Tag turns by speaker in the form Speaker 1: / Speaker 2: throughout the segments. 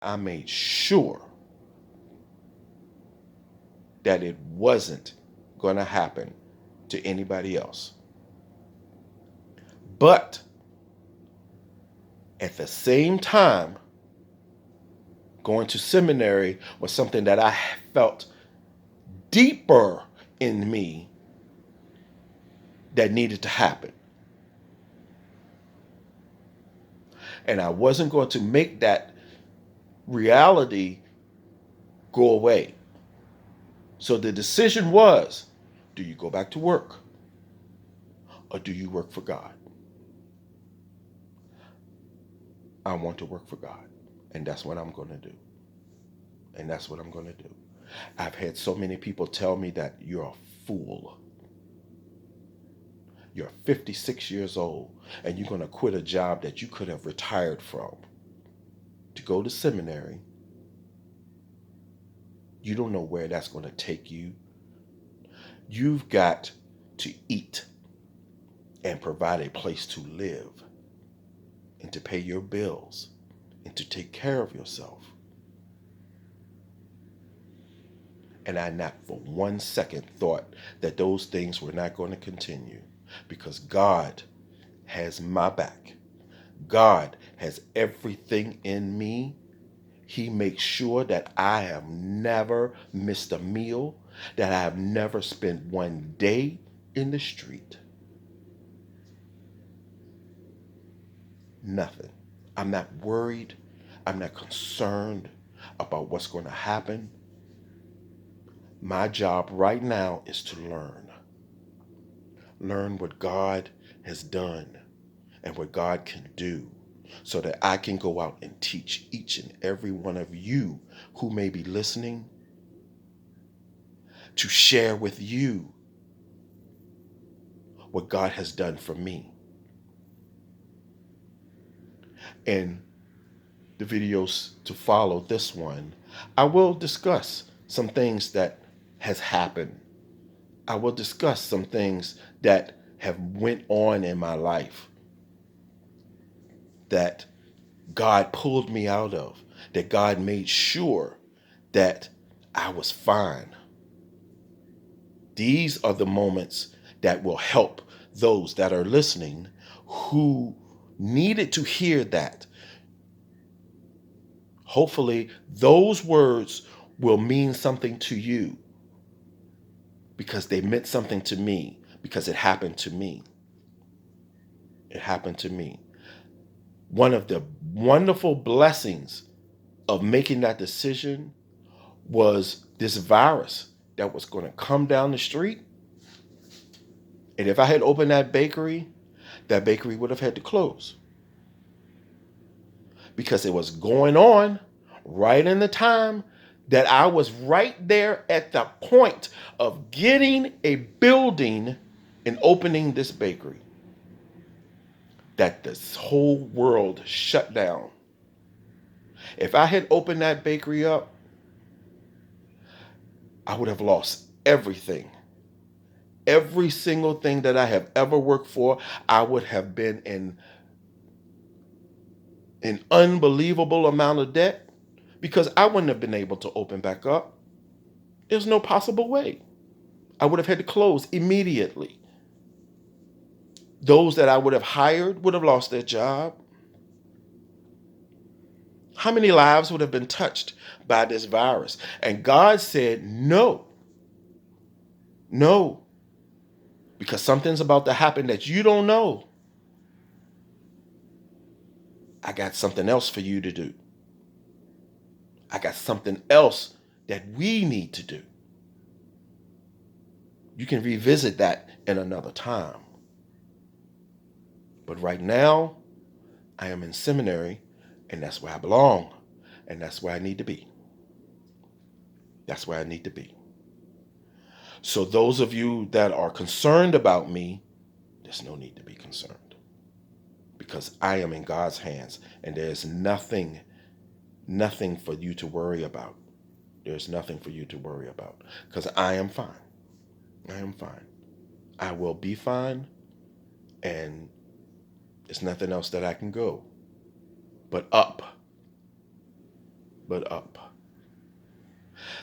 Speaker 1: I made sure that it wasn't going to happen to anybody else. But at the same time, going to seminary was something that I felt deeper in me that needed to happen. And I wasn't going to make that reality go away. So the decision was, do you go back to work or do you work for God? I want to work for God. And that's what I'm going to do. And that's what I'm going to do. I've had so many people tell me that you're a fool. You're 56 years old and you're going to quit a job that you could have retired from to go to seminary. You don't know where that's going to take you. You've got to eat and provide a place to live and to pay your bills and to take care of yourself. And I not for 1 second thought that those things were not going to continue, because God has my back. God has everything in me. He makes sure that I have never missed a meal, that I have never spent one day in the street. Nothing. I'm not worried. I'm not concerned about what's going to happen. My job right now is to learn. Learn what God has done and what God can do, so that I can go out and teach each and every one of you who may be listening, to share with you what God has done for me. In the videos to follow this one, I will discuss some things that has happened. I will discuss some things that have went on in my life that God pulled me out of, that God made sure that I was fine. These are the moments that will help those that are listening who needed to hear that. Hopefully, those words will mean something to you, because they meant something to me, because it happened to me. It happened to me. One of the wonderful blessings of making that decision was this virus that was going to come down the street. And if I had opened that bakery would have had to close, because it was going on right in the time that I was right there at the point of getting a building and opening this bakery, that this whole world shut down. If I had opened that bakery up, I would have lost everything. Every single thing that I have ever worked for, I would have been in an unbelievable amount of debt, because I wouldn't have been able to open back up. There's no possible way. I would have had to close immediately. Those that I would have hired would have lost their job. How many lives would have been touched by this virus? And God said, no, no, because something's about to happen that you don't know. I got something else for you to do. I got something else that we need to do. You can revisit that in another time. But right now, I am in seminary, and that's where I belong, and that's where I need to be. That's where I need to be. So those of you that are concerned about me, there's no need to be concerned, because I am in God's hands, and there's nothing for you to worry about. There's nothing for you to worry about, because I am fine. I am fine. I will be fine, and there's nothing else that I can go but up. but up.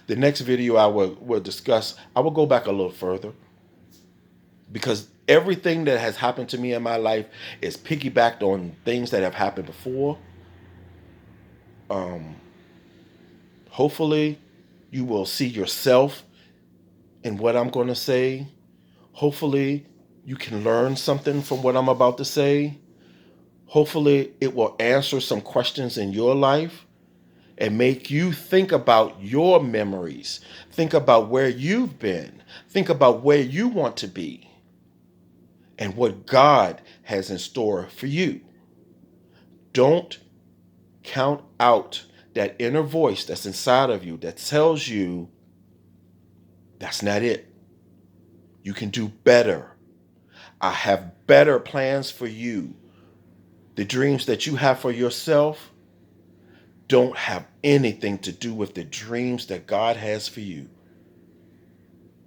Speaker 1: The next video I will discuss, I will go back a little further, because everything that has happened to me in my life is piggybacked on things that have happened before. Hopefully you will see yourself in what I'm going to say. Hopefully you can learn something from what I'm about to say. Hopefully it will answer some questions in your life and make you think about your memories. Think about where you've been. Think about where you want to be and what God has in store for you. Don't count out that inner voice that's inside of you that tells you that's not it. You can do better. I have better plans for you. The dreams that you have for yourself don't have anything to do with the dreams that God has for you.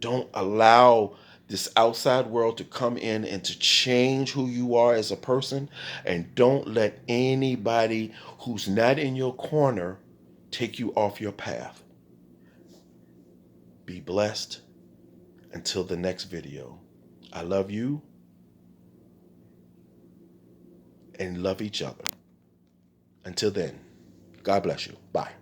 Speaker 1: Don't allow this outside world to come in and to change who you are as a person. And don't let anybody who's not in your corner take you off your path. Be blessed. Until the next video. I love you and love each other. Until then, God bless you. Bye.